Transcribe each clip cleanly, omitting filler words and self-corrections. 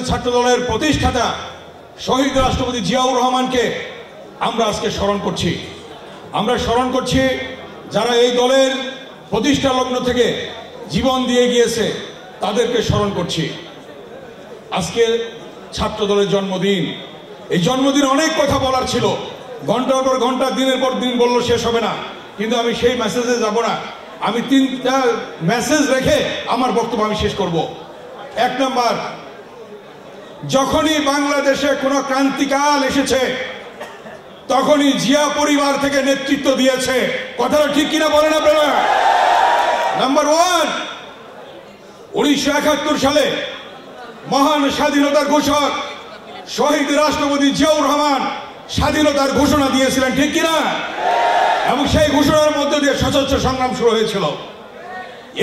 ছাত্রদলের প্রতিষ্ঠাতা শহীদ রাষ্ট্রপতি জিয়াউর রহমানকে আমরা আজকে স্মরণ করছি। আমরা স্মরণ করছি যারা এই দলের প্রতিষ্ঠা লগ্ন থেকে জীবন দিয়ে গিয়েছে, তাদেরকে স্মরণ করছি। আজকে ছাত্রদলের জন্মদিন। এই জন্মদিন অনেক কথা বলার ছিল, ঘন্টার পর ঘন্টা, দিনের পর দিন বললো শেষ হবে না, কিন্তু আমি সেই মেসেজে যাব না। আমি 3টা মেসেজ রেখে আমার বক্তব্য আমি শেষ করব। 1 নাম্বার, যখনই বাংলাদেশে কোনো ক্রান্তিকাল এসেছে তখনই জিয়া পরিবার থেকে নেতৃত্ব দিয়েছে। কথাটা ঠিক কিনা বলেন আপনারা? নাম্বার 1, 1971 সালে মহান স্বাধীনতার ঘোষক শহীদ রাষ্ট্রপতি জিয়াউর রহমান স্বাধীনতার ঘোষণা দিয়েছিলেন, ঠিক কিনা? এবং সেই ঘোষণার মধ্যে দিয়ে সশস্ত্র সংগ্রাম শুরু হয়েছিল।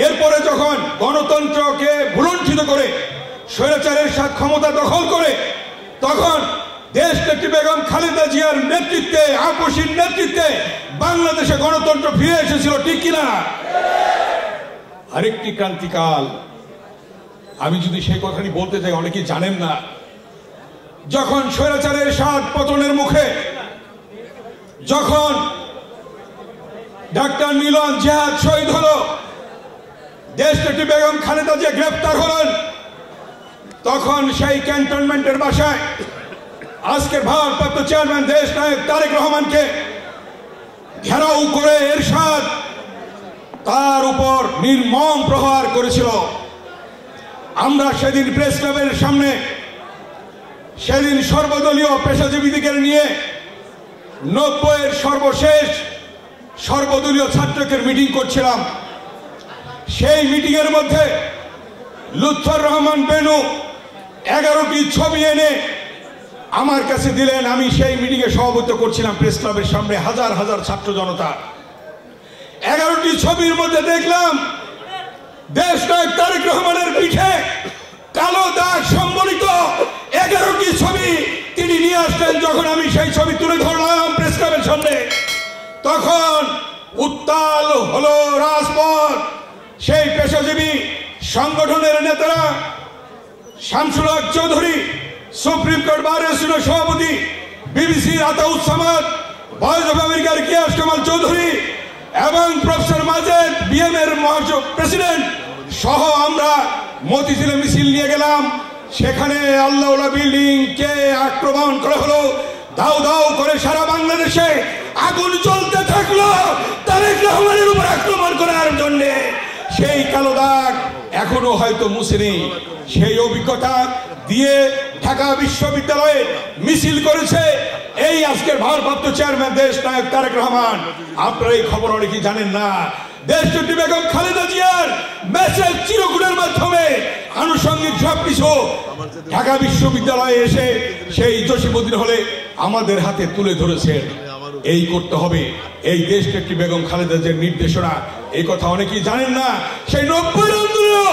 এরপরে যখন গণতন্ত্রকে ভুলুণ্ঠিত করে স্বৈরাচারের সাথে ক্ষমতা দখল করে, তখন দেশনেত্রী বেগম খালেদা জিয়ার নেতৃত্বে, আপসীর নেতৃত্বে বাংলাদেশে গণতন্ত্র ফিরে এসেছিল, ঠিক কিনা? আরেকটি ক্রান্তিকাল, আমি যদি সেই কথাটি বলতে চাই, অনেকেই জানেন না। যখন স্বৈরাচারের সাত পতনের মুখে, যখন ডাক্তার মিলন জিহাদ শহীদ হলো, দেশনেত্রী বেগম খালেদা জিয়া গ্রেফতার হলেন, তখন সেই ক্যান্টনমেন্টের বাসায় আজকের ভারপ্রাপ্ত চেয়ারম্যান দেশ নায়ক তারেক রহমানকে ঘেরাও করে এরশাদ তার উপর নির্মম প্রহার করেছিল। আমরা সেদিন প্রেস ক্লাবের সামনে, সেদিন সর্বদলীয় পেশাজীবীদের নিয়ে 90-এর সর্বশেষ সর্বদলীয় ছাত্রকের মিটিং করছিলাম। সেই মিটিং এর মধ্যে লুৎফর রহমান বেনু 11টি ছবি এনে আমার কাছে দিলেন। আমি সেই মিটিং এ সভাপতিত্ব করছিলাম প্রেস ক্লাবের সামনে, হাজার হাজার ছাত্র জনতা। 11টি ছবির মধ্যে দেখলাম দেশ নায়ক তারেক রহমানের পিঠে কালো দাগ সম্বলিত 11টি ছবি তিনি নিয়ে আসলেন। যখন আমি সেই ছবি তুলে ধরলাম প্রেস ক্লাবের সামনে, তখন উত্তাল হলো রাজপথ। সেই পেশাজীবী সংগঠনের নেতারা Shamsul Haque Chowdhury, supreme court bar অ্যাসোসিয়েশনের সভাপতি, বিবিসির আতাউস সামাদ, ভয়েস অফ আমেরিকার কিয়াস কামাল চৌধুরী এবং প্রফেসর মাজেদ, বিএম এর প্রেসিডেন্ট সহ আমরা মতিঝিলে মিছিল নিয়ে গেলাম। সেখানে আল্লাহওয়ালা বিল্ডিং কে আক্রমণ করা হলো। দাও দাও করে সারা বাংলাদেশে আগুন জ্বলতে থাকলো তারেক রহমানের উপর আক্রমণ করার জন্য। সেই কালো দাগ এখনো হয়তো মুছেনি। সেই অভিজ্ঞতা দিয়ে ঢাকা বিশ্ববিদ্যালয়ে মিছিল করেছে এই আজকের ভারপ্রাপ্ত চেয়ারম্যান দেশ নায়ক তারেক রহমান। আপনারা এই খবর অনেকেই জানেন না। দেশনেত্রী বেগম খালেদা জিয়ার মেসেজ চিরকুটের মাধ্যমে আনুষঙ্গিক সবকিছু ঢাকা বিশ্ববিদ্যালয়ে এসে সেই জসীমউদ্দিন হলে আমাদের হাতে তুলে ধরেছেন। এই করতে হবে, এই দেশনেত্রী বেগম খালেদা জিয়ার নির্দেশনা। এই কথা অনেকেই জানেন না। সেই 90-এর আন্দোলনে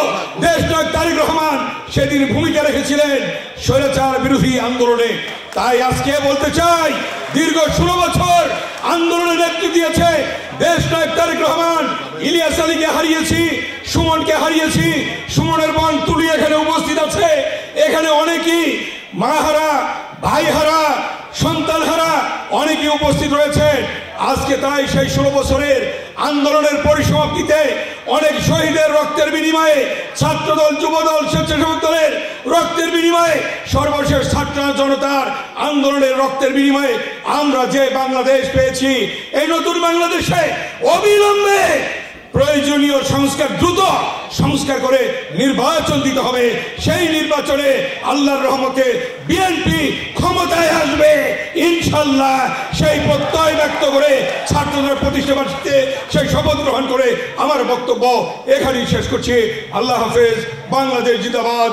দেশ নায়ক তারেক রহমান সেদিন ভূমিকা রেখেছিলেন স্বৈরাচার বিরোধী আন্দোলনে। তাই আজকে বলতে চাই, দীর্ঘ 16 বছর আন্দোলনে নেতৃত্ব দিয়েছে দেশ নায়ক তারেক রহমান। ইলিয়াস আলীকে হারিয়েছি, সুমনকে হারিয়েছি, সুমনের বোন তুলি এখানে উপস্থিত আছে। এখানে অনেকেই মাহারা, ভাইহারা, সন্তানহারা অনেকেই উপস্থিত রয়েছে আজকে। তাই সেই 16 বছরের আন্দোলনের পরিসমাপ্তিতে অনেক শহীদের রক্তের বিনিময়ে, ছাত্রদল, যুবদল, স্বেচ্ছাসেবক দলের রক্তের বিনিময়ে, সর্বশেষ ছাত্র জনতার আন্দোলনের রক্তের বিনিময়ে আমরা যে বাংলাদেশ পেয়েছি, এই নতুন বাংলাদেশে অবিলম্বে প্রয়োজনীয় সংস্কার, দ্রুত সংস্কার করে নির্বাচন দিতে হবে। সেই নির্বাচনে আল্লাহর রহমতে বিএনপি ক্ষমতায় আসবে ইনশাআল্লাহ। সেই প্রত্যয় ব্যক্ত করে ছাত্রদের প্রতিষ্ঠাবার্ষিকীতে সেই শপথ গ্রহণ করে আমার বক্তব্য এখানেই শেষ করছি। আল্লাহ হাফেজ। বাংলাদেশ জিন্দাবাদ।